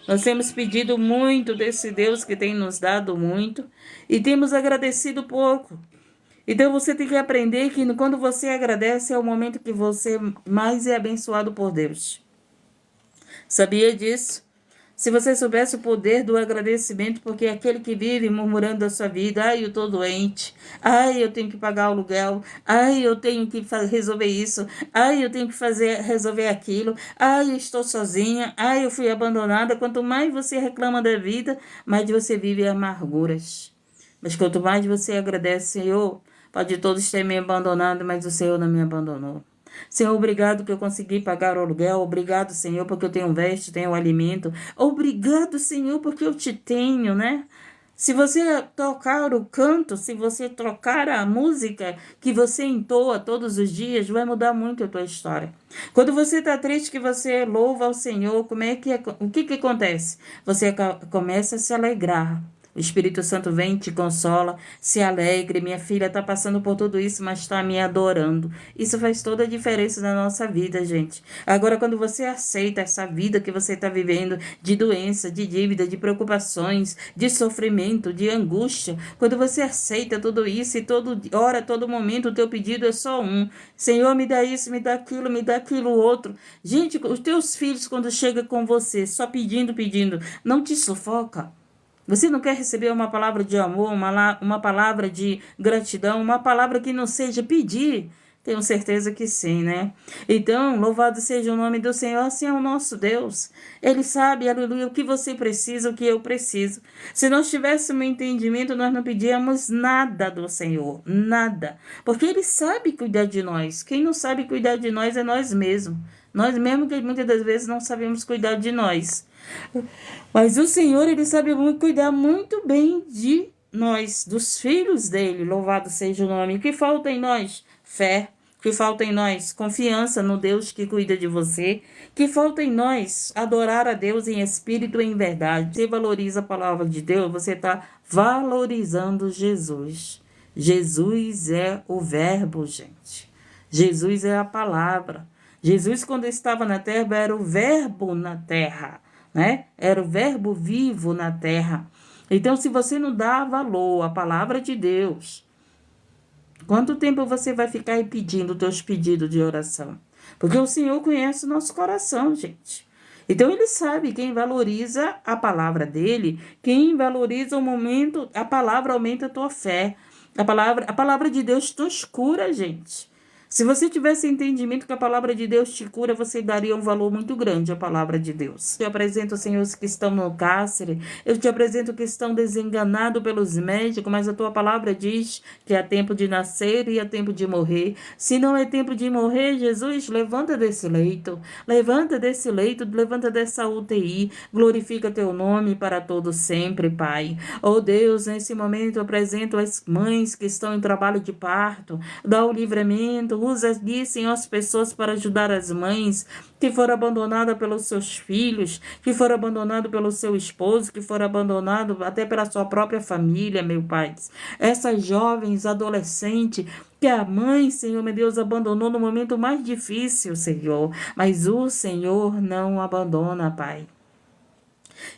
Nós temos pedido muito desse Deus que tem nos dado muito e temos agradecido pouco. Então você tem que aprender que quando você agradece é o momento que você mais é abençoado por Deus. Sabia disso? Se você soubesse o poder do agradecimento, porque é aquele que vive murmurando da sua vida, ai, eu estou doente, ai, eu tenho que pagar o aluguel, ai, eu tenho que resolver isso, ai, eu tenho que resolver aquilo, ai, eu estou sozinha, ai, eu fui abandonada. Quanto mais você reclama da vida, mais você vive amarguras. Mas quanto mais você agradece, Senhor, pode todos ter me abandonado, mas o Senhor não me abandonou. Senhor, obrigado que eu consegui pagar o aluguel. Obrigado, Senhor, porque eu tenho veste, tenho alimento. Obrigado, Senhor, porque eu te tenho, né? Se você tocar o canto, se você trocar a música que você entoa todos os dias, vai mudar muito a tua história. Quando você está triste, que você louva ao Senhor, o que acontece? Você começa a se alegrar. O Espírito Santo vem, te consola, se alegre. Minha filha está passando por tudo isso, mas está me adorando. Isso faz toda a diferença na nossa vida, gente. Agora, quando você aceita essa vida que você está vivendo, de doença, de dívida, de preocupações, de sofrimento, de angústia, quando você aceita tudo isso e toda hora, todo momento, o teu pedido é só um: Senhor, me dá isso, me dá aquilo outro. Gente, os teus filhos, quando chegam com você, só pedindo, pedindo, não te sufoca? Você não quer receber uma palavra de amor, uma palavra de gratidão, uma palavra que não seja pedir? Tenho certeza que sim, né? Então, louvado seja o nome do Senhor, assim é o nosso Deus. Ele sabe, aleluia, o que você precisa, o que eu preciso. Se nós tivéssemos entendimento, nós não pedíamos nada do Senhor, nada. Porque Ele sabe cuidar de nós. Quem não sabe cuidar de nós é nós mesmos. Nós mesmos que muitas das vezes não sabemos cuidar de nós. Mas o Senhor, Ele sabe cuidar muito bem de nós, dos filhos dele. Louvado seja o nome. O que falta em nós? Fé. O que falta em nós? Confiança no Deus que cuida de você. O que falta em nós? Adorar a Deus em espírito e em verdade. Você valoriza a palavra de Deus, você está valorizando Jesus. Jesus é o verbo, gente. Jesus é a palavra. Jesus, quando estava na terra, era o verbo na terra, né? Era o verbo vivo na terra. Então, se você não dá valor à palavra de Deus, quanto tempo você vai ficar aí pedindo os teus pedidos de oração? Porque o Senhor conhece o nosso coração, gente. Então, Ele sabe quem valoriza a palavra dEle, quem valoriza o momento, a palavra aumenta a tua fé. A palavra de Deus te cura, gente. Se você tivesse entendimento que a palavra de Deus te cura, você daria um valor muito grande à palavra de Deus. Eu te apresento, Senhor, os que estão no cárcere. Eu te apresento que estão desenganados pelos médicos, mas a tua palavra diz que há tempo de nascer e há tempo de morrer. Se não é tempo de morrer, Jesus, levanta desse leito. Levanta desse leito, levanta dessa UTI. Glorifica teu nome para todo sempre, Pai. Oh Deus, nesse momento eu apresento as mães que estão em trabalho de parto. Dá o livramento. Usa aqui, Senhor, as pessoas para ajudar as mães que foram abandonadas pelos seus filhos, que foram abandonadas pelo seu esposo, que foram abandonadas até pela sua própria família, meu Pai. Essas jovens, adolescentes, que a mãe, Senhor, meu Deus, abandonou no momento mais difícil, Senhor. Mas o Senhor não abandona, Pai.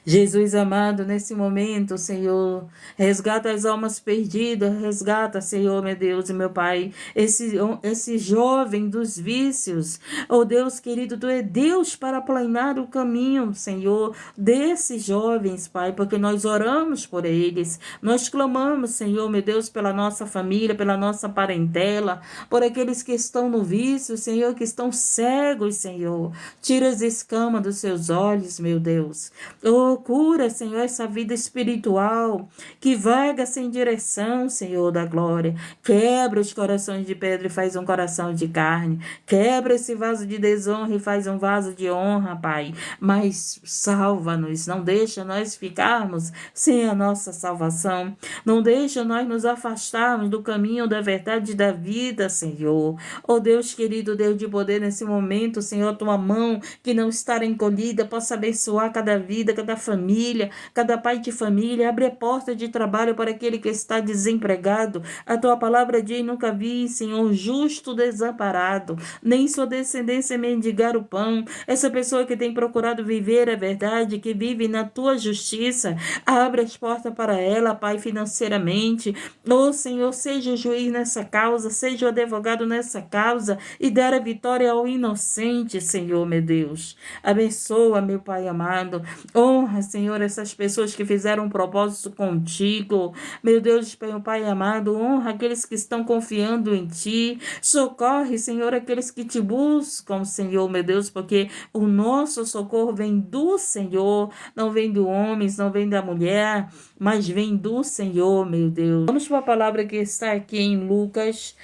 Jesus amado, nesse momento, Senhor, resgata as almas perdidas, resgata, Senhor, meu Deus e meu Pai, esse jovem dos vícios. Oh Deus querido, Tu é Deus para aplanar o caminho, Senhor, desses jovens, Pai, porque nós oramos por eles, nós clamamos, Senhor, meu Deus, pela nossa família, pela nossa parentela, por aqueles que estão no vício, Senhor, que estão cegos, Senhor. Tira as escamas dos seus olhos, meu Deus. Oh, cura, Senhor, essa vida espiritual que vaga sem direção, Senhor da glória. Quebra os corações de pedra e faz um coração de carne. Quebra esse vaso de desonra e faz um vaso de honra, Pai. Mas salva-nos, não deixa nós ficarmos sem a nossa salvação. Não deixa nós nos afastarmos do caminho da verdade e da vida, Senhor. Oh, Deus querido, Deus de poder, nesse momento, Senhor, tua mão que não está encolhida possa abençoar cada vida, cada cada família, cada pai de família. Abre a porta de trabalho para aquele que está desempregado. A tua palavra diz: nunca vi, Senhor, justo desamparado, nem sua descendência mendigar o pão. Essa pessoa que tem procurado viver a verdade, que vive na tua justiça, abre as portas para ela, Pai, financeiramente. Ô Senhor, seja o juiz nessa causa, seja o advogado nessa causa e dar a vitória ao inocente, Senhor, meu Deus. Abençoa, meu Pai amado. Honra, Senhor, essas pessoas que fizeram um propósito contigo. Meu Deus, meu Pai amado, honra aqueles que estão confiando em Ti. Socorre, Senhor, aqueles que Te buscam, Senhor, meu Deus, porque o nosso socorro vem do Senhor, não vem do homens, não vem da mulher, mas vem do Senhor, meu Deus. Vamos para a palavra que está aqui em Lucas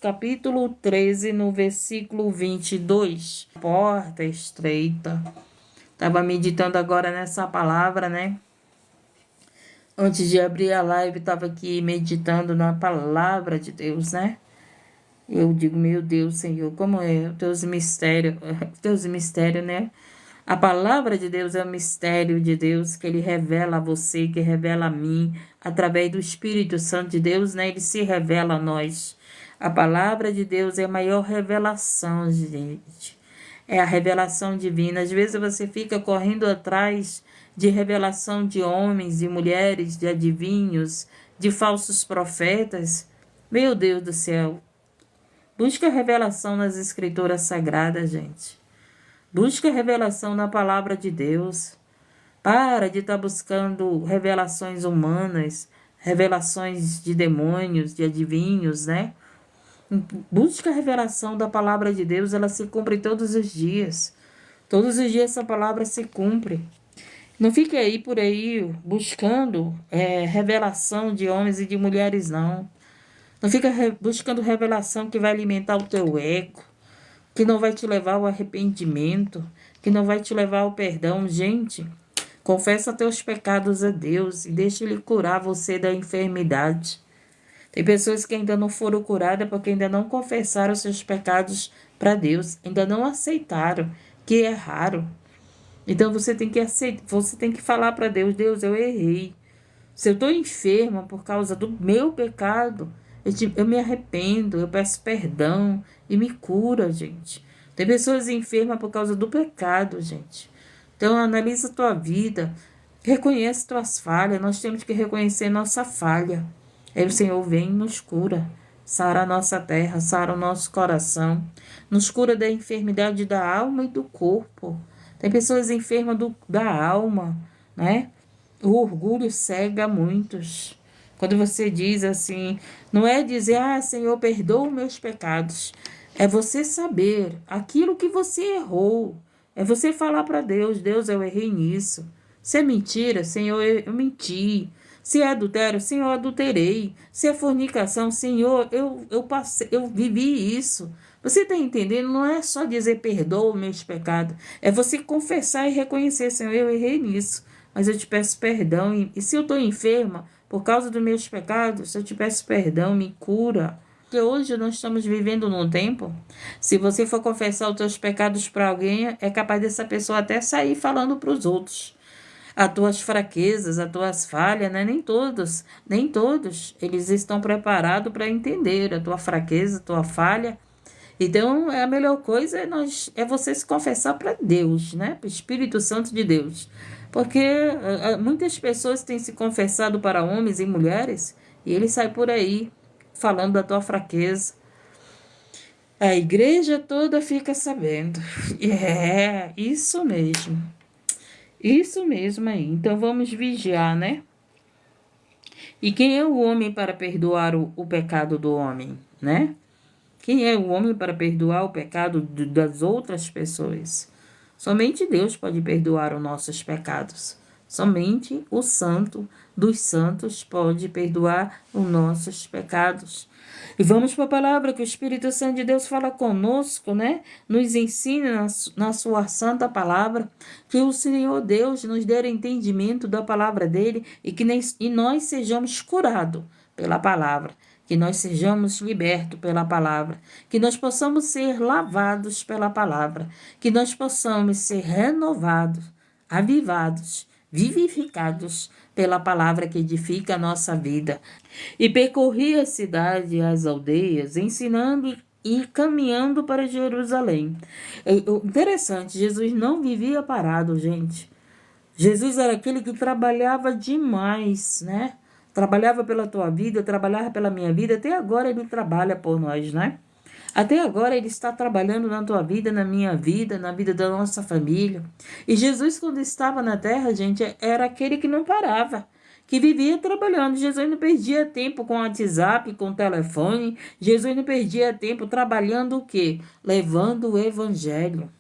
capítulo 13, no versículo 22. Porta estreita. Estava meditando agora nessa palavra, né? Antes de abrir a live, estava aqui meditando na palavra de Deus, né? Eu digo, meu Deus, Senhor, como é os teus mistérios, né? A palavra de Deus é o mistério de Deus que Ele revela a você, que revela a mim, através do Espírito Santo de Deus, né? Ele se revela a nós. A palavra de Deus é a maior revelação, gente. É a revelação divina. Às vezes você fica correndo atrás de revelação de homens e mulheres, de adivinhos, de falsos profetas. Meu Deus do céu. Busca revelação nas escrituras sagradas, gente. Busca revelação na palavra de Deus. Para de estar buscando revelações humanas, revelações de demônios, de adivinhos, né? Busca a revelação da palavra de Deus, ela se cumpre todos os dias. Todos os dias essa palavra se cumpre. Não fique aí por aí buscando revelação de homens e de mulheres, não. Não fica buscando revelação que vai alimentar o teu ego, que não vai te levar ao arrependimento, que não vai te levar ao perdão. Gente, confessa teus pecados a Deus e deixa Ele curar você da enfermidade. Tem pessoas que ainda não foram curadas porque ainda não confessaram seus pecados para Deus, ainda não aceitaram que erraram. Então você tem que aceitar, você tem que falar para Deus: Deus, eu errei. Se eu estou enferma por causa do meu pecado, eu me arrependo, eu peço perdão e me cura, gente. Tem pessoas enfermas por causa do pecado, gente. Então analisa a tua vida, reconhece tuas falhas. Nós temos que reconhecer nossa falha. Aí o Senhor vem e nos cura. Sara a nossa terra, sara o nosso coração. Nos cura da enfermidade da alma e do corpo. Tem pessoas enfermas da alma, né? O orgulho cega muitos. Quando você diz assim, não é dizer: Senhor, perdoa os meus pecados. É você saber aquilo que você errou. É você falar para Deus: Deus, eu errei nisso. Se é mentira, Senhor, eu menti. Se é adultério, Senhor, eu adulterei. Se é fornicação, Senhor, eu vivi isso. Você está entendendo? Não é só dizer perdoa os meus pecados. É você confessar e reconhecer: Senhor, eu errei nisso, mas eu te peço perdão. E se eu estou enferma por causa dos meus pecados, eu te peço perdão, me cura. Porque hoje nós estamos vivendo num tempo, se você for confessar os teus pecados para alguém, é capaz dessa pessoa até sair falando para os outros. As tuas fraquezas, as tuas falhas, né? Nem todos, eles estão preparados para entender a tua fraqueza, a tua falha. Então, a melhor coisa é você se confessar para Deus, né? Para o Espírito Santo de Deus. Porque muitas pessoas têm se confessado para homens e mulheres e eles saem por aí falando da tua fraqueza. A igreja toda fica sabendo. É, isso mesmo. Isso mesmo aí. Então, vamos vigiar, né? E quem é o homem para perdoar o pecado do homem, né? Quem é o homem para perdoar o pecado das outras pessoas? Somente Deus pode perdoar os nossos pecados. Somente o Santo dos Santos pode perdoar os nossos pecados. E vamos para a palavra que o Espírito Santo de Deus fala conosco, né? Nos ensina na sua santa palavra, que o Senhor Deus nos dê entendimento da palavra dele e nós sejamos curados pela palavra. Que nós sejamos libertos pela palavra, que nós possamos ser lavados pela palavra, que nós possamos ser renovados avivados, vivificados pela palavra que edifica a nossa vida. E percorria a cidade e as aldeias, ensinando e caminhando para Jerusalém. Interessante, Jesus não vivia parado, gente. Jesus era aquele que trabalhava demais, né? Trabalhava pela tua vida, trabalhava pela minha vida. Até agora ele trabalha por nós, né? Até agora ele está trabalhando na tua vida, na minha vida, na vida da nossa família. E Jesus, quando estava na terra, gente, era aquele que não parava, que vivia trabalhando. Jesus não perdia tempo com o WhatsApp, com o telefone. Jesus não perdia tempo trabalhando o quê? Levando o evangelho.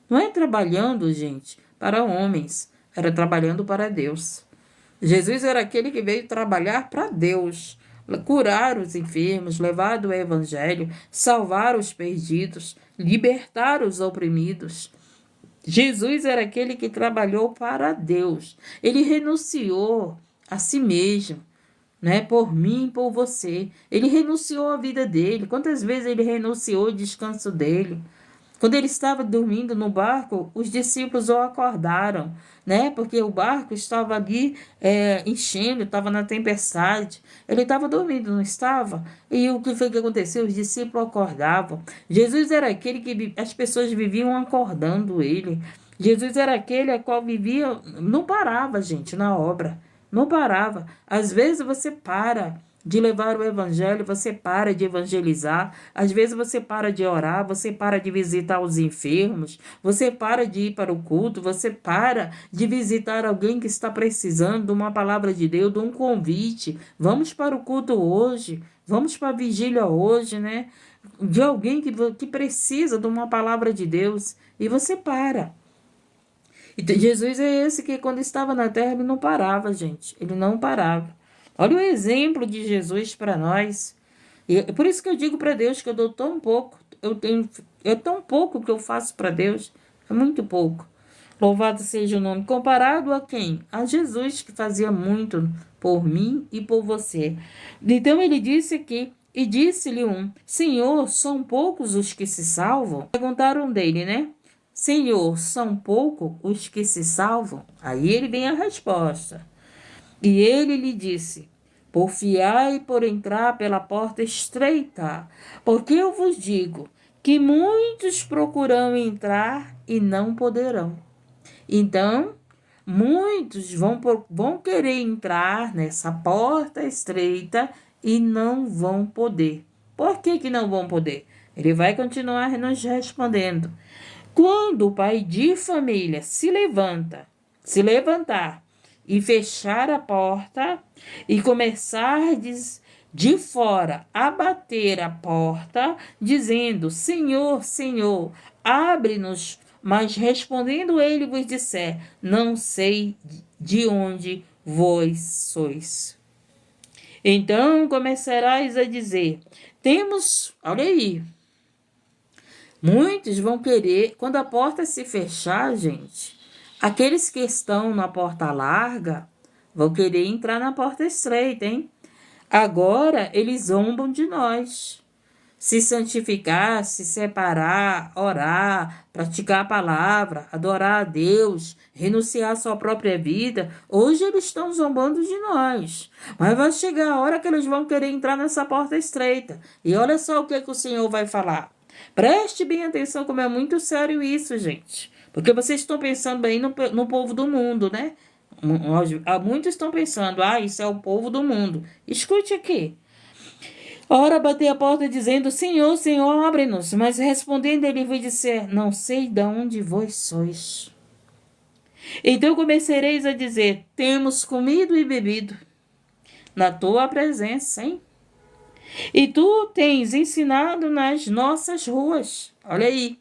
Não é trabalhando, gente, para homens, era trabalhando para Deus. Jesus era aquele que veio trabalhar para Deus, curar os enfermos, levar o evangelho, salvar os perdidos, libertar os oprimidos. Jesus era aquele que trabalhou para Deus. Ele renunciou a si mesmo, né, por mim e por você. Ele renunciou à vida dele. Quantas vezes ele renunciou ao descanso dele? Quando ele estava dormindo no barco, os discípulos o acordaram, né? Porque o barco estava ali enchendo, estava na tempestade. Ele estava dormindo, não estava? E o que foi que aconteceu? Os discípulos acordavam. Jesus era aquele que as pessoas viviam acordando ele. Jesus era aquele a qual vivia, não parava, gente, na obra. Não parava. Às vezes você para de levar o evangelho, você para de evangelizar, às vezes você para de orar, você para de visitar os enfermos, você para de ir para o culto, você para de visitar alguém que está precisando de uma palavra de Deus, de um convite. Vamos para o culto hoje, vamos para a vigília hoje, né? De alguém que precisa de uma palavra de Deus, e você para. E Jesus é esse que quando estava na terra ele não parava, gente, ele não parava. Olha o exemplo de Jesus para nós. E é por isso que eu digo para Deus que eu dou tão pouco. É tão pouco que eu faço para Deus. É muito pouco. Louvado seja o nome. Comparado a quem? A Jesus, que fazia muito por mim e por você. Então ele disse aqui, e disse-lhe Senhor, são poucos os que se salvam? Perguntaram dele, né? Senhor, são poucos os que se salvam? Aí ele vem a resposta. E ele lhe disse, porfiai por entrar pela porta estreita, porque eu vos digo que muitos procurarão entrar e não poderão. Então, muitos vão querer entrar nessa porta estreita e não vão poder. Por que não vão poder? Ele vai continuar nos respondendo. Quando o pai de família se levantar, e fechar a porta e começar de fora a bater a porta, dizendo, Senhor, Senhor, abre-nos. Mas respondendo ele vos disser, não sei de onde vós sois. Então começarás a dizer, olha aí, muitos vão querer, quando a porta se fechar, gente, aqueles que estão na porta larga vão querer entrar na porta estreita, hein? Agora eles zombam de nós. Se santificar, se separar, orar, praticar a palavra, adorar a Deus, renunciar à sua própria vida. Hoje eles estão zombando de nós. Mas vai chegar a hora que eles vão querer entrar nessa porta estreita. E olha só o que o Senhor vai falar. Preste bem atenção como é muito sério isso, gente. Porque vocês estão pensando aí no povo do mundo, né? Muitos estão pensando, isso é o povo do mundo. Escute aqui. Ora, batei a porta dizendo, Senhor, Senhor, abre-nos. Mas respondendo ele vai dizer, não sei de onde vós sois. Então começareis a dizer, temos comido e bebido na tua presença, hein? E tu tens ensinado nas nossas ruas. Olha aí.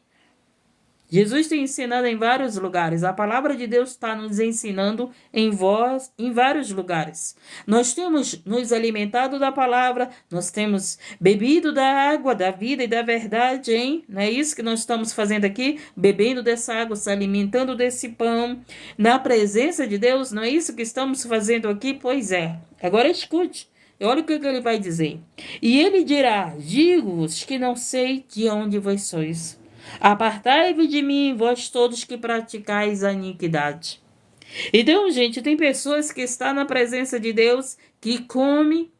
Jesus tem ensinado em vários lugares. A palavra de Deus está nos ensinando em vários lugares. Nós temos nos alimentado da palavra, nós temos bebido da água, da vida e da verdade, hein? Não é isso que nós estamos fazendo aqui? Bebendo dessa água, se alimentando desse pão, na presença de Deus, não é isso que estamos fazendo aqui? Pois é. Agora escute. Olha o que ele vai dizer. E ele dirá, digo-vos que não sei de onde vós sois. Apartai-vos de mim, vós todos que praticais a iniquidade. Então, gente, tem pessoas que estão na presença de Deus, que come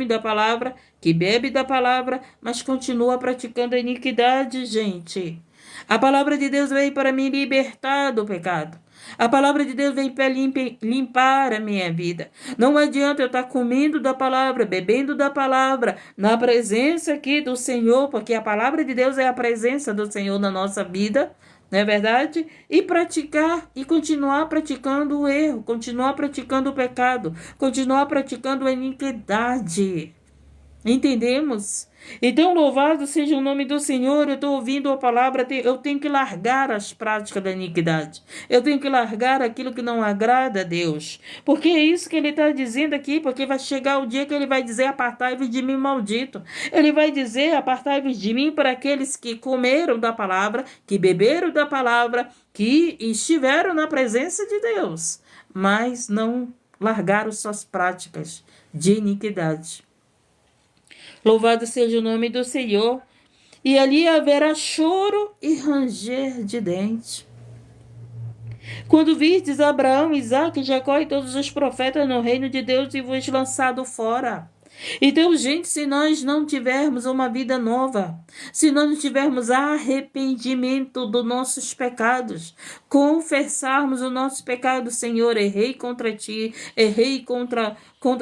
da palavra, que bebe da palavra, mas continua praticando a iniquidade, gente. A palavra de Deus veio para me libertar do pecado. A palavra de Deus veio para limpar a minha vida. Não adianta eu estar comendo da palavra, bebendo da palavra, na presença aqui do Senhor, porque a palavra de Deus é a presença do Senhor na nossa vida, não é verdade? E praticar e continuar praticando o erro, continuar praticando o pecado, continuar praticando a iniquidade. Entendemos? Então, louvado seja o nome do Senhor. Eu estou ouvindo a palavra. Eu tenho que largar as práticas da iniquidade. Eu tenho que largar aquilo que não agrada a Deus. Porque é isso que ele está dizendo aqui. Porque vai chegar o dia que ele vai dizer: apartai-vos de mim, maldito. Ele vai dizer: apartai-vos de mim para aqueles que comeram da palavra, que beberam da palavra, que estiveram na presença de Deus, mas não largaram suas práticas de iniquidade. Louvado seja o nome do Senhor. E ali haverá choro e ranger de dente. Quando vistes Abraão, Isaque, Jacó e todos os profetas no reino de Deus e vos lançado fora. Então, gente, se nós não tivermos uma vida nova, se nós não tivermos arrependimento dos nossos pecados, confessarmos o nosso pecado: Senhor, errei contra ti, errei contra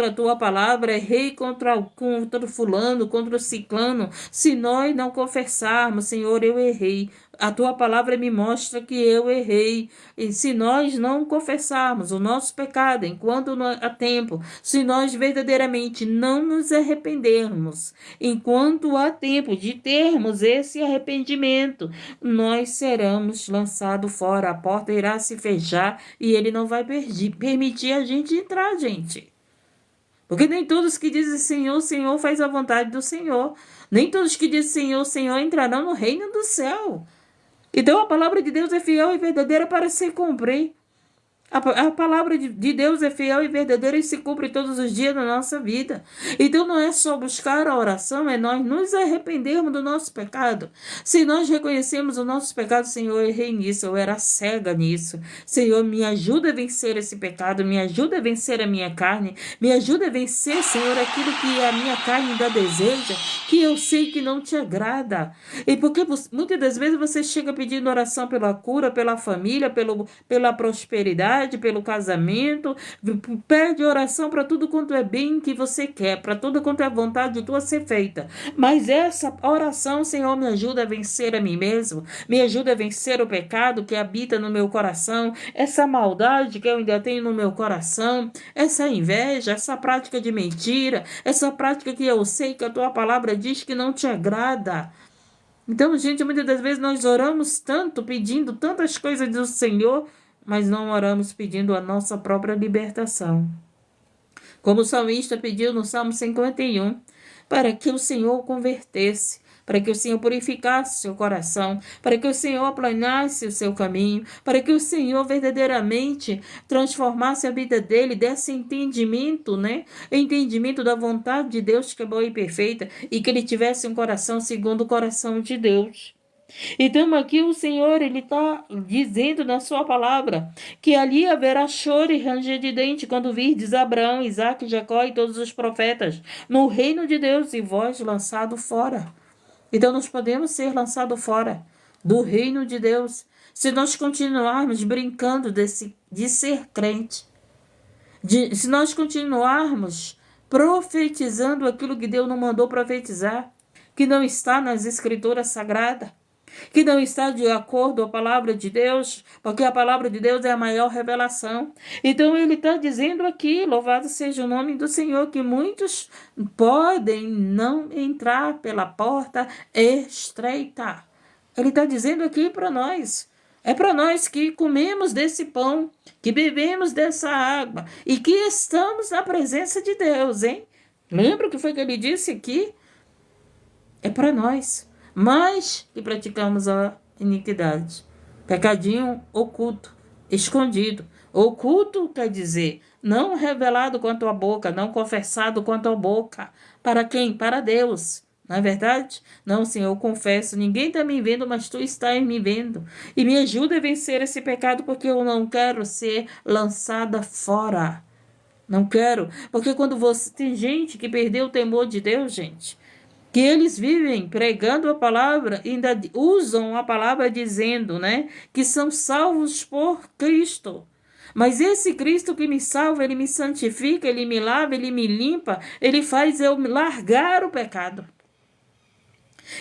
a tua palavra, errei contra o fulano, contra o ciclano. Se nós não confessarmos: Senhor, eu errei, a tua palavra me mostra que eu errei. E se nós não confessarmos o nosso pecado enquanto há tempo, se nós verdadeiramente não nos arrependermos enquanto há tempo de termos esse arrependimento, nós seremos lançados fora. A porta irá se fechar e ele não vai permitir a gente entrar, gente. Porque nem todos que dizem Senhor, Senhor faz a vontade do Senhor. Nem todos que dizem Senhor, Senhor entrarão no reino do céu. Então a palavra de Deus é fiel e verdadeira para se cumprir. A palavra de Deus é fiel e verdadeira e se cumpre todos os dias da nossa vida. Então não é só buscar a oração, é nós nos arrependermos do nosso pecado. Se nós reconhecemos o nosso pecado: Senhor, eu errei nisso, eu era cega nisso. Senhor, me ajuda a vencer esse pecado, me ajuda a vencer a minha carne, me ajuda a vencer, Senhor, aquilo que a minha carne ainda deseja, que eu sei que não te agrada. E porque muitas das vezes você chega pedindo oração pela cura, pela família, pela prosperidade, pelo casamento, pede oração para tudo quanto é bem que você quer, para tudo quanto é vontade tua ser feita. Mas essa oração: Senhor, me ajuda a vencer a mim mesmo, me ajuda a vencer o pecado que habita no meu coração, essa maldade que eu ainda tenho no meu coração, essa inveja, essa prática de mentira, essa prática que eu sei que a tua palavra diz que não te agrada. Então, gente, muitas das vezes nós oramos tanto, pedindo tantas coisas do Senhor, mas não oramos pedindo a nossa própria libertação. Como o salmista pediu no Salmo 51, para que o Senhor o convertesse, para que o Senhor purificasse seu coração, para que o Senhor aplanasse o seu caminho, para que o Senhor verdadeiramente transformasse a vida dele, desse entendimento, Entendimento da vontade de Deus, que é boa e perfeita, e que ele tivesse um coração segundo o coração de Deus. Então aqui o Senhor, ele está dizendo na sua palavra que ali haverá choro e ranger de dente quando virdes Abraão, Isaque, Jacó e todos os profetas no reino de Deus e vós lançado fora. Então nós podemos ser lançados fora do reino de Deus se nós continuarmos brincando de ser crente, se nós continuarmos profetizando aquilo que Deus não mandou profetizar, que não está nas escrituras sagradas, que não está de acordo com a palavra de Deus, porque a palavra de Deus é a maior revelação. Então ele está dizendo aqui, louvado seja o nome do Senhor, que muitos podem não entrar pela porta estreita. Ele está dizendo aqui para nós. É para nós que comemos desse pão, que bebemos dessa água e que estamos na presença de Deus, hein? Lembra o que foi que ele disse aqui? É para nós. Mas que praticamos a iniquidade. Pecadinho oculto, escondido. Oculto quer dizer não revelado quanto à boca, não confessado quanto à boca. Para quem? Para Deus. Não é verdade? Não, Senhor, eu confesso, ninguém está me vendo, mas Tu estás me vendo. E me ajuda a vencer esse pecado, porque eu não quero ser lançada fora. Não quero. Porque quando você... Tem gente que perdeu o temor de Deus, gente. Que eles vivem pregando a palavra, ainda usam a palavra dizendo, né? Que são salvos por Cristo. Mas esse Cristo que me salva, ele me santifica, ele me lava, ele me limpa, ele faz eu largar o pecado.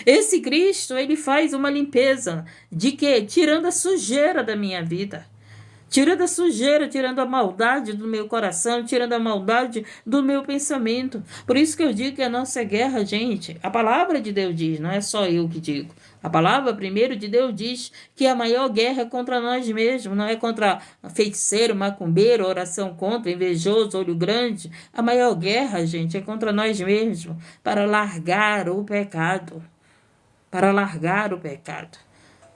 Esse Cristo, ele faz uma limpeza de quê? Tirando a sujeira da minha vida. Tirando a sujeira, tirando a maldade do meu coração, tirando a maldade do meu pensamento. Por isso que eu digo que a nossa guerra, gente, a palavra de Deus diz, não é só eu que digo. A palavra primeiro de Deus diz que a maior guerra é contra nós mesmos, não é contra feiticeiro, macumbeiro, oração contra, invejoso, olho grande. A maior guerra, gente, é contra nós mesmos, para largar o pecado. Para largar o pecado.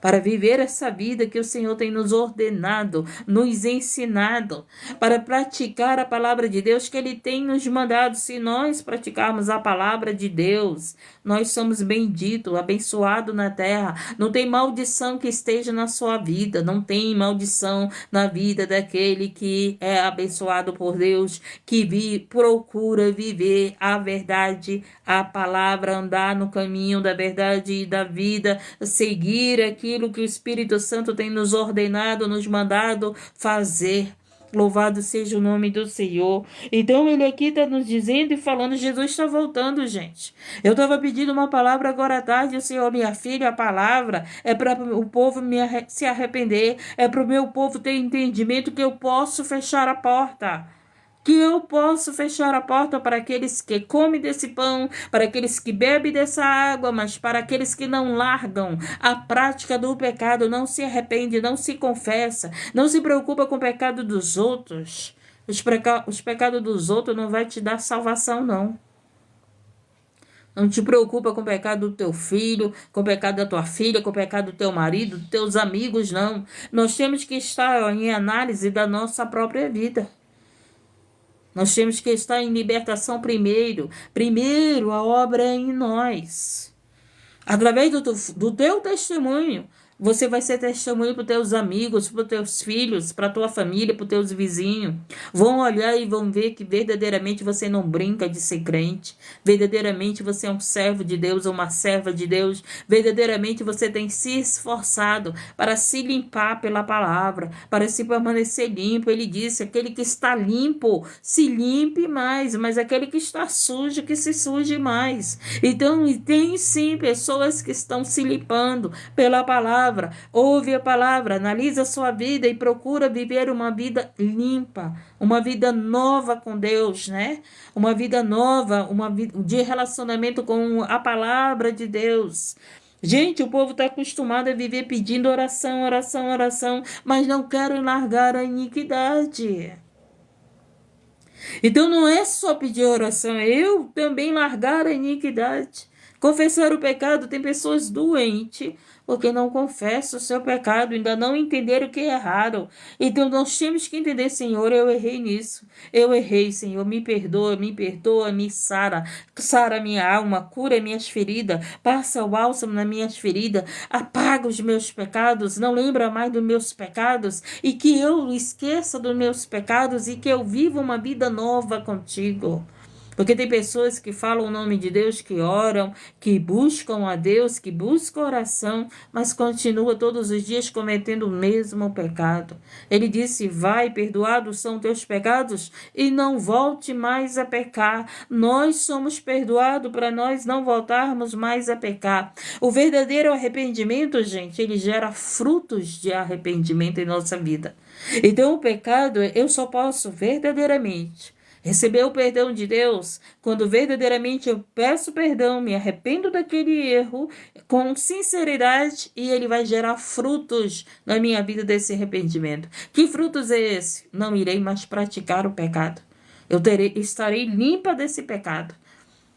Para viver essa vida que o Senhor tem nos ordenado, nos ensinado, para praticar a palavra de Deus que Ele tem nos mandado. Se nós praticarmos a palavra de Deus, nós somos benditos, abençoados na terra. Não tem maldição que esteja na sua vida, não tem maldição na vida daquele que é abençoado por Deus, que procura viver a verdade, a palavra, andar no caminho da verdade e da vida, seguir aquilo que o Espírito Santo tem nos ordenado, nos mandado fazer. Louvado seja o nome do Senhor. Então ele aqui está nos dizendo e falando, Jesus está voltando, gente. Eu estava pedindo uma palavra agora à tarde, o Senhor, minha filha, a palavra é para o povo se arrepender, é para o meu povo ter entendimento que eu posso fechar a porta. Que eu posso fechar a porta para aqueles que comem desse pão, para aqueles que bebem dessa água, mas para aqueles que não largam a prática do pecado, não se arrepende, não se confessa, não se preocupa com o pecado dos outros. Os pecados dos outros não vai te dar salvação, não. Não te preocupa com o pecado do teu filho, com o pecado da tua filha, com o pecado do teu marido, dos teus amigos, não. Nós temos que estar em análise da nossa própria vida. Nós temos que estar em libertação primeiro. Primeiro, a obra é em nós. Através do teu testemunho, você vai ser testemunho para os teus amigos, para os teus filhos, para a tua família, para os teus vizinhos. Vão olhar e vão ver que verdadeiramente você não brinca de ser crente. Verdadeiramente você é um servo de Deus ou uma serva de Deus. Verdadeiramente você tem se esforçado para se limpar pela palavra, para se permanecer limpo. Ele disse, aquele que está limpo, se limpe mais, mas aquele que está sujo, que se suje mais. Então, tem sim pessoas que estão se limpando pela palavra. Ouve a palavra, analisa a sua vida e procura viver uma vida limpa, uma vida nova com Deus, né? Uma vida nova, uma vida de relacionamento com a palavra de Deus. Gente, o povo está acostumado a viver pedindo oração, oração, oração, mas não querem largar a iniquidade. Então não é só pedir oração, é eu também largar a iniquidade. Confessar o pecado, tem pessoas doentes, porque não confessam o seu pecado, ainda não entenderam o que erraram. Então nós temos que entender, Senhor, eu errei nisso. Eu errei, Senhor, me perdoa, me sara. Sara minha alma, cura minhas feridas, passa o bálsamo nas minhas feridas, apaga os meus pecados, não lembra mais dos meus pecados, e que eu esqueça dos meus pecados e que eu viva uma vida nova contigo. Porque tem pessoas que falam o nome de Deus, que oram, que buscam a Deus, que buscam oração, mas continuam todos os dias cometendo o mesmo pecado. Ele disse, vai, perdoados são teus pecados, e não volte mais a pecar. Nós somos perdoados para nós não voltarmos mais a pecar. O verdadeiro arrependimento, gente, ele gera frutos de arrependimento em nossa vida. Então o pecado, eu só posso verdadeiramente receber o perdão de Deus quando verdadeiramente eu peço perdão, me arrependo daquele erro com sinceridade e ele vai gerar frutos na minha vida desse arrependimento. Que frutos é esse? Não irei mais praticar o pecado. Estarei limpa desse pecado.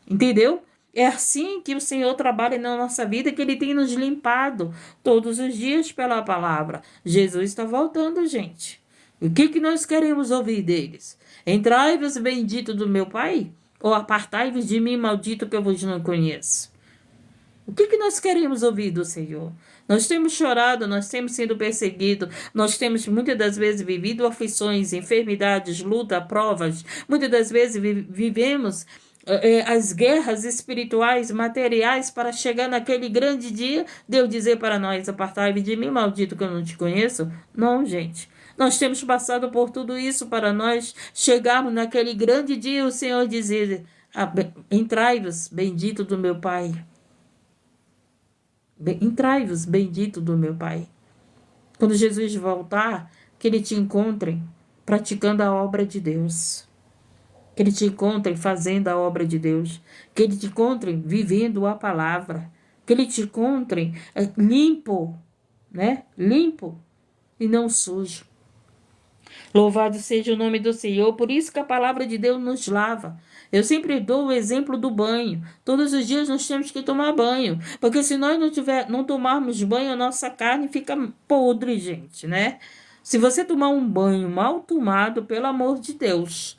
Entendeu? É assim que o Senhor trabalha na nossa vida, que Ele tem nos limpado todos os dias pela palavra. Jesus está voltando, gente. O que nós queremos ouvir deles? Entrai-vos bendito do meu Pai, ou apartai-vos de mim, maldito, que eu vos não conheço. O que nós queremos ouvir do Senhor? Nós temos chorado, nós temos sido perseguidos, nós temos muitas das vezes vivido aflições, enfermidades, luta, provas. Muitas das vezes vivemos as guerras espirituais, materiais, para chegar naquele grande dia de eu dizer para nós: apartai-vos de mim, maldito, que eu não te conheço. Não, gente. Nós temos passado por tudo isso para nós chegarmos naquele grande dia e o Senhor dizer: entrai-vos, bendito do meu Pai. Entrai-vos, bendito do meu Pai. Quando Jesus voltar, que Ele te encontre praticando a obra de Deus. Que Ele te encontre fazendo a obra de Deus. Que Ele te encontre vivendo a palavra. Que Ele te encontre limpo, né? Limpo e não sujo. Louvado seja o nome do Senhor. Por isso que a palavra de Deus nos lava. Eu sempre dou o exemplo do banho. Todos os dias nós temos que tomar banho. Porque se nós não tomarmos banho, a nossa carne fica podre, gente, né? Se você tomar um banho mal tomado, pelo amor de Deus,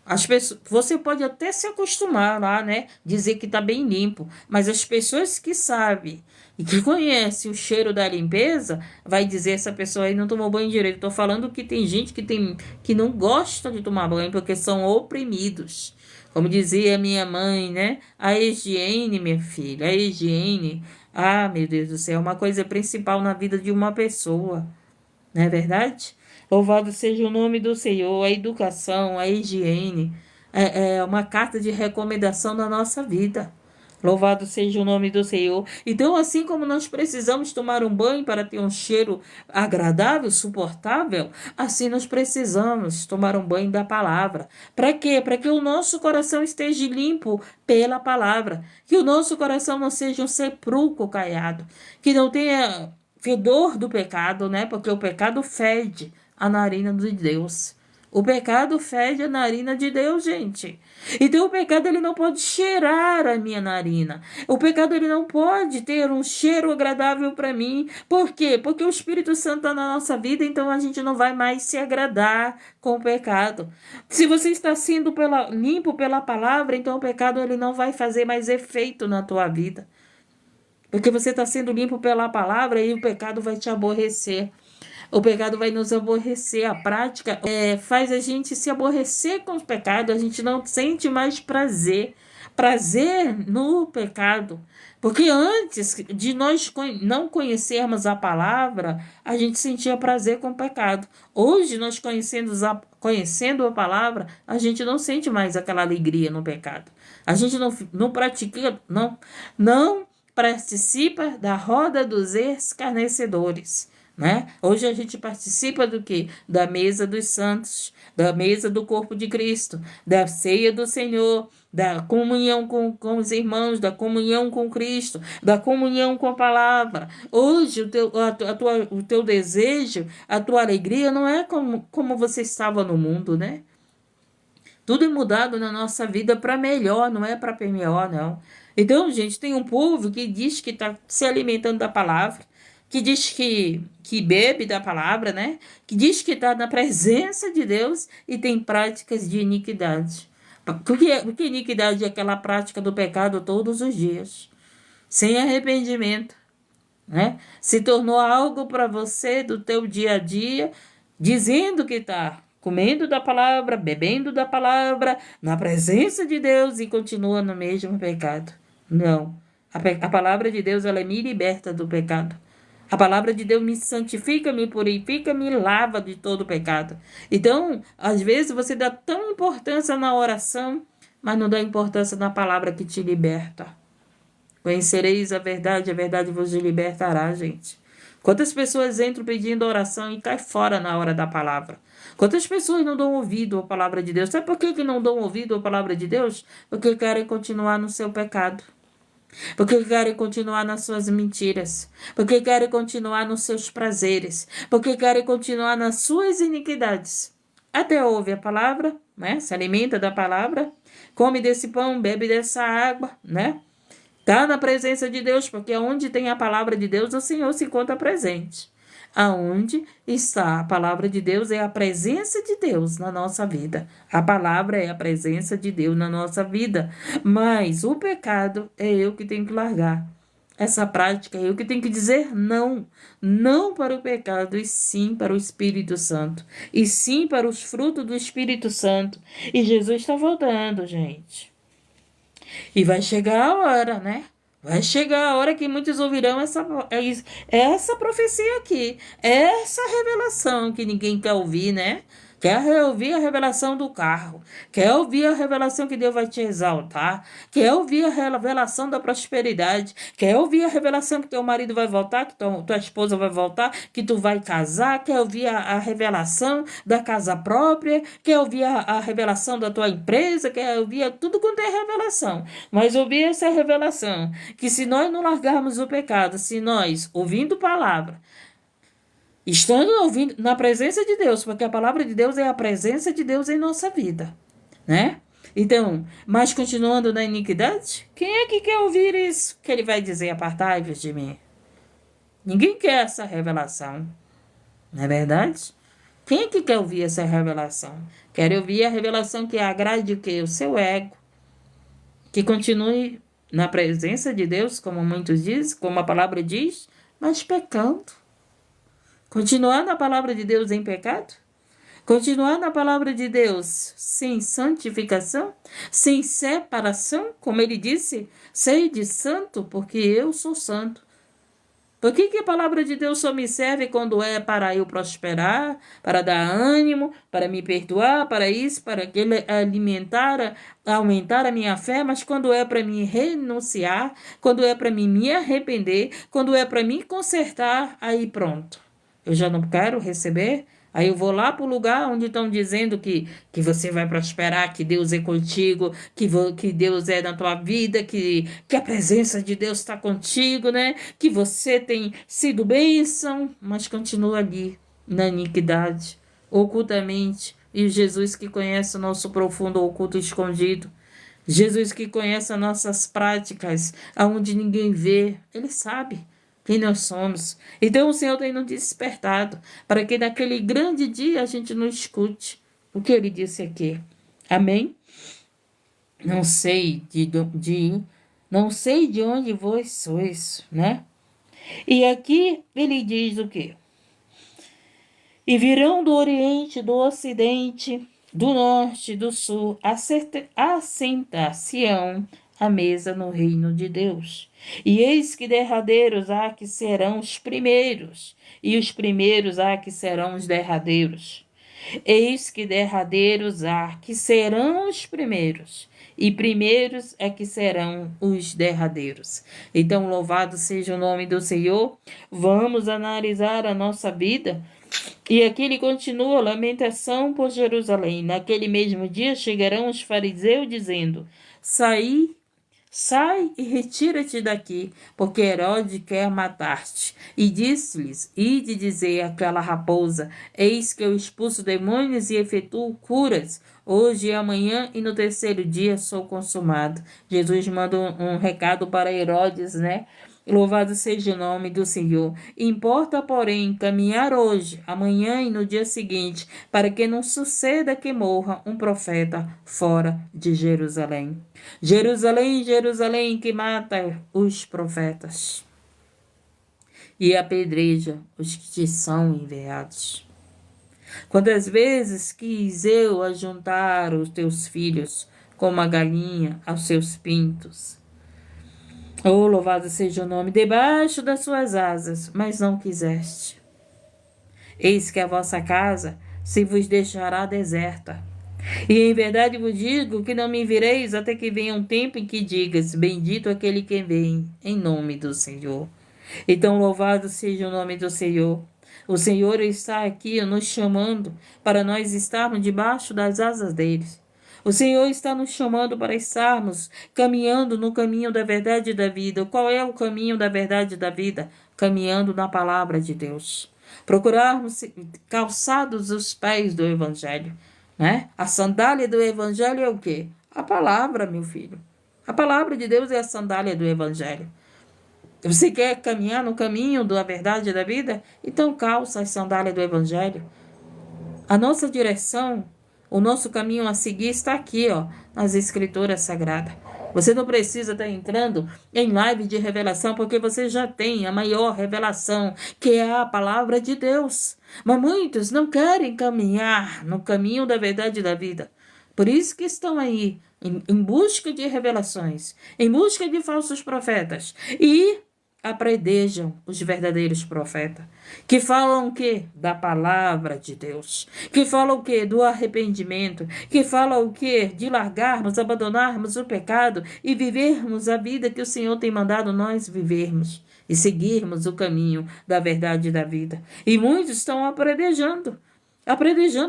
as pessoas, você pode até se acostumar lá, né? Dizer que está bem limpo. Mas as pessoas que sabem e que conhecem o cheiro da limpeza, vai dizer: essa pessoa aí não tomou banho direito. Estou falando que tem gente que não gosta de tomar banho porque são oprimidos. Como dizia minha mãe, né? A higiene, minha filha, a higiene. Ah, meu Deus do céu, é uma coisa principal na vida de uma pessoa. Não é verdade? Louvado seja o nome do Senhor. A educação, a higiene é uma carta de recomendação da nossa vida. Louvado seja o nome do Senhor. Então, assim como nós precisamos tomar um banho para ter um cheiro agradável, suportável, assim nós precisamos tomar um banho da palavra. Para quê? Para que o nosso coração esteja limpo pela palavra. Que o nosso coração não seja um sepulcro caiado. Que não tenha fedor do pecado, né? Porque o pecado fede a narina de Deus. O pecado fede a narina de Deus, gente. Então o pecado ele não pode cheirar a minha narina. O pecado ele não pode ter um cheiro agradável para mim. Por quê? Porque o Espírito Santo está na nossa vida, então a gente não vai mais se agradar com o pecado. Se você está sendo limpo pela palavra, então o pecado ele não vai fazer mais efeito na tua vida. Porque você está sendo limpo pela palavra e o pecado vai te aborrecer. O pecado vai nos aborrecer. A prática faz a gente se aborrecer com o pecado. A gente não sente mais prazer. Prazer no pecado. Porque antes de nós não conhecermos a palavra, a gente sentia prazer com o pecado. Hoje, nós conhecendo a palavra, a gente não sente mais aquela alegria no pecado. A gente não pratica, não participa da roda dos escarnecedores. Né? Hoje a gente participa do quê? Da mesa dos santos, da mesa do corpo de Cristo, da ceia do Senhor, da comunhão com os irmãos, da comunhão com Cristo, da comunhão com a palavra. Hoje o teu desejo, a tua alegria não é como você estava no mundo, né? Tudo é mudado na nossa vida para melhor, não é para pior, não. Então, gente, tem um povo que diz que está se alimentando da palavra, que diz que bebe da palavra, né? Que diz que está na presença de Deus e tem práticas de iniquidade. Porque iniquidade é aquela prática do pecado todos os dias, sem arrependimento, né? Se tornou algo para você do teu dia a dia, dizendo que está comendo da palavra, bebendo da palavra, na presença de Deus e continua no mesmo pecado. Não. A palavra de Deus, ela me liberta do pecado. A palavra de Deus me santifica, me purifica, me lava de todo pecado. Então, às vezes você dá tão importância na oração, mas não dá importância na palavra que te liberta. Conhecereis a verdade vos libertará, gente. Quantas pessoas entram pedindo oração e caem fora na hora da palavra? Quantas pessoas não dão ouvido à palavra de Deus? Sabe por que não dão ouvido à palavra de Deus? Porque querem continuar no seu pecado. Porque querem continuar nas suas mentiras, porque querem continuar nos seus prazeres, porque querem continuar nas suas iniquidades. Até ouve a palavra, né? Se alimenta da palavra, come desse pão, bebe dessa água, né? Está na presença de Deus, porque onde tem a palavra de Deus, o Senhor se encontra presente. Aonde está a palavra de Deus é a presença de Deus na nossa vida. A palavra é a presença de Deus na nossa vida. Mas o pecado é eu que tenho que largar. essa prática, eu que tenho que dizer não. Não para o pecado, e sim para o Espírito Santo. E sim para os frutos do Espírito Santo. E Jesus está voltando, gente. E vai chegar a hora, né? Vai chegar a hora que muitos ouvirão essa profecia aqui, essa revelação que ninguém quer ouvir, né? Quer ouvir a revelação do carro, quer ouvir a revelação que Deus vai te exaltar, quer ouvir a revelação da prosperidade, quer ouvir a revelação que teu marido vai voltar, que tua esposa vai voltar, que tu vai casar, quer ouvir a revelação da casa própria, quer ouvir a revelação da tua empresa, quer ouvir tudo quanto é revelação. Mas ouvir essa revelação, que se nós não largarmos o pecado, se nós, ouvindo palavra, estando ouvindo na presença de Deus, porque a palavra de Deus é a presença de Deus em nossa vida, né? Então, mas continuando na iniquidade, quem é que quer ouvir isso? Que ele vai dizer, apartai-vos de mim. Ninguém quer essa revelação, não é verdade? Quem é que quer ouvir essa revelação? Quer ouvir a revelação que agrade o quê? O seu ego. Que continue na presença de Deus, como muitos dizem, como a palavra diz, mas pecando. Continuar na palavra de Deus em pecado? Continuar na palavra de Deus sem santificação? Sem separação? Como ele disse, sede santo, porque eu sou santo. Por que a palavra de Deus só me serve quando é para eu prosperar, para dar ânimo, para me perdoar, para isso, para alimentar, aumentar a minha fé, mas quando é para me renunciar, quando é para mim me arrepender, quando é para me consertar, aí pronto. Eu já não quero receber. Aí eu vou lá para o lugar onde estão dizendo que você vai prosperar, que Deus é contigo, que Deus é na tua vida, que a presença de Deus está contigo, né? Que você tem sido bênção, mas continua ali, na iniquidade, ocultamente. E Jesus que conhece o nosso profundo oculto escondido, Jesus que conhece as nossas práticas, aonde ninguém vê, Ele sabe quem nós somos. Então o Senhor tem nos despertado para que naquele grande dia a gente não escute o que Ele disse aqui. Amém? Não sei não sei de onde vós sois, né? E aqui ele diz o quê? E virão do Oriente, do Ocidente, do Norte, do Sul, assentar-se-ão à mesa no reino de Deus. E eis que derradeiros há que serão os primeiros, e os primeiros há que serão os derradeiros. Eis que derradeiros há que serão os primeiros, e primeiros é que serão os derradeiros. Então, louvado seja o nome do Senhor. Vamos analisar a nossa vida. E aqui ele continua, lamentação por Jerusalém. Naquele mesmo dia chegarão os fariseus dizendo, sai e retira-te daqui, porque Herodes quer matar-te. E disse-lhes, ide dizer àquela raposa, eis que eu expulso demônios e efetuo curas, hoje e amanhã, e no terceiro dia sou consumado. Jesus manda um recado para Herodes, né? Louvado seja o nome do Senhor. Importa, porém, caminhar hoje, amanhã e no dia seguinte, para que não suceda que morra um profeta fora de Jerusalém. Jerusalém, Jerusalém, que mata os profetas e apedreja os que te são enviados. Quantas vezes quis eu ajuntar os teus filhos como a galinha aos seus pintos? Oh, louvado seja o nome, debaixo das suas asas, mas não quiseste. Eis que a vossa casa se vos deixará deserta. E em verdade vos digo que não me vireis até que venha um tempo em que digas, bendito aquele que vem, em nome do Senhor. Então, louvado seja o nome do Senhor. O Senhor está aqui nos chamando para nós estarmos debaixo das asas deles. O Senhor está nos chamando para estarmos caminhando no caminho da verdade e da vida. Qual é o caminho da verdade e da vida? Caminhando na palavra de Deus. Procurarmos calçados os pés do Evangelho, né? A sandália do Evangelho é o quê? A palavra, meu filho. A palavra de Deus é a sandália do Evangelho. Você quer caminhar no caminho da verdade e da vida? Então calça a sandália do Evangelho. A nossa direção, o nosso caminho a seguir está aqui, ó, nas Escrituras Sagradas. Você não precisa estar entrando em live de revelação, porque você já tem a maior revelação, que é a palavra de Deus. Mas muitos não querem caminhar no caminho da verdade e da vida. Por isso que estão aí, em busca de revelações, em busca de falsos profetas. E apredejam os verdadeiros profetas, que falam o quê? Da palavra de Deus, que falam o quê? Do arrependimento, que falam o quê? De largarmos, abandonarmos o pecado e vivermos a vida que o Senhor tem mandado nós vivermos e seguirmos o caminho da verdade e da vida. E muitos estão apredejando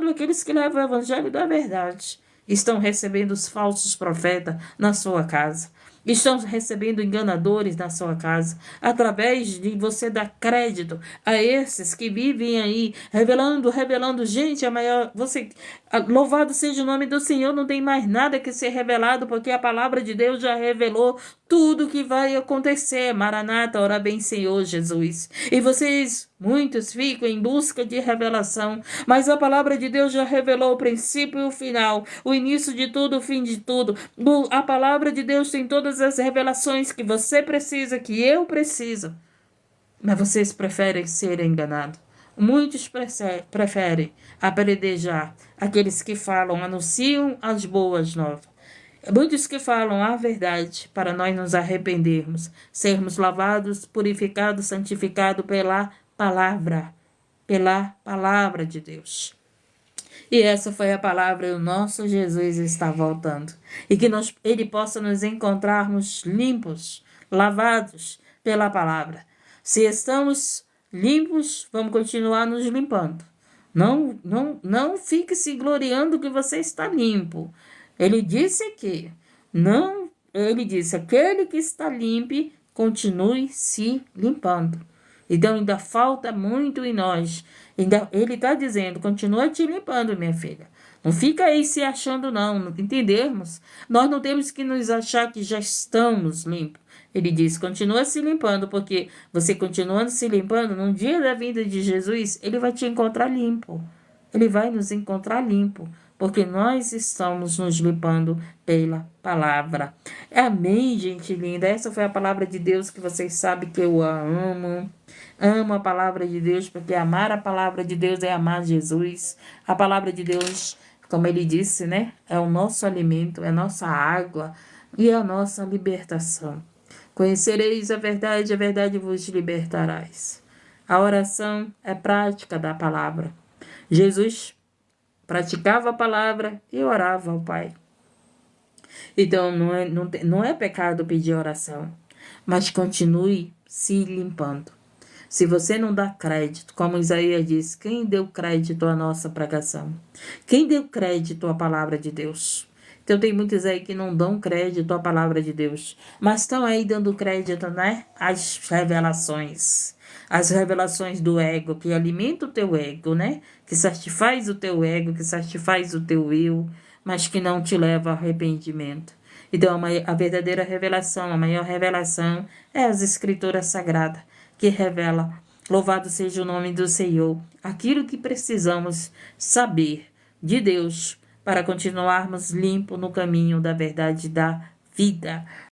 aqueles que levam o evangelho da verdade. Estão recebendo os falsos profetas na sua casa. Estão recebendo enganadores na sua casa, através de você dar crédito a esses que vivem aí, revelando, gente, louvado seja o nome do Senhor, não tem mais nada que ser revelado, porque a palavra de Deus já revelou tudo que vai acontecer. Maranata, ora bem, Senhor Jesus. E muitos ficam em busca de revelação, mas a palavra de Deus já revelou o princípio e o final, o início de tudo, o fim de tudo. A palavra de Deus tem todas as revelações que você precisa, que eu preciso. Mas vocês preferem ser enganados. Muitos preferem apredejar aqueles que anunciam as boas novas. Muitos que falam a verdade para nós nos arrependermos, sermos lavados, purificados, santificados pela palavra de Deus. E essa foi a palavra, e o nosso Jesus está voltando. E que ele possa nos encontrarmos limpos, lavados pela palavra. Se estamos limpos, vamos continuar nos limpando. Não fique se gloriando que você está limpo. Ele disse aquele que está limpo, continue se limpando. Então ainda falta muito em nós. Ele está dizendo, continua te limpando, minha filha. Não fica aí se achando não entendermos. Nós não temos que nos achar que já estamos limpos. Ele diz, continua se limpando, porque você continuando se limpando, no dia da vinda de Jesus, ele vai te encontrar limpo. Ele vai nos encontrar limpo, porque nós estamos nos limpando pela palavra. Amém, gente linda? Essa foi a palavra de Deus, que vocês sabem que eu a amo. Amo a palavra de Deus, porque amar a palavra de Deus é amar Jesus. A palavra de Deus, como ele disse, né? É o nosso alimento, é a nossa água e a nossa libertação. Conhecereis a verdade vos libertarás. A oração é prática da palavra. Jesus praticava a palavra e orava ao Pai. Então, não é pecado pedir oração, mas continue se limpando. Se você não dá crédito, como Isaías disse, quem deu crédito à nossa pregação? Quem deu crédito à palavra de Deus? Então tem muitos aí que não dão crédito à palavra de Deus, mas estão aí dando crédito, né, às revelações. As revelações do ego, que alimenta o teu ego, né? Que satisfaz o teu ego, que satisfaz o teu eu, mas que não te leva ao arrependimento. Então a verdadeira revelação, a maior revelação é as Escrituras Sagradas, que revela, louvado seja o nome do Senhor, aquilo que precisamos saber de Deus para continuarmos limpos no caminho da verdade e da vida.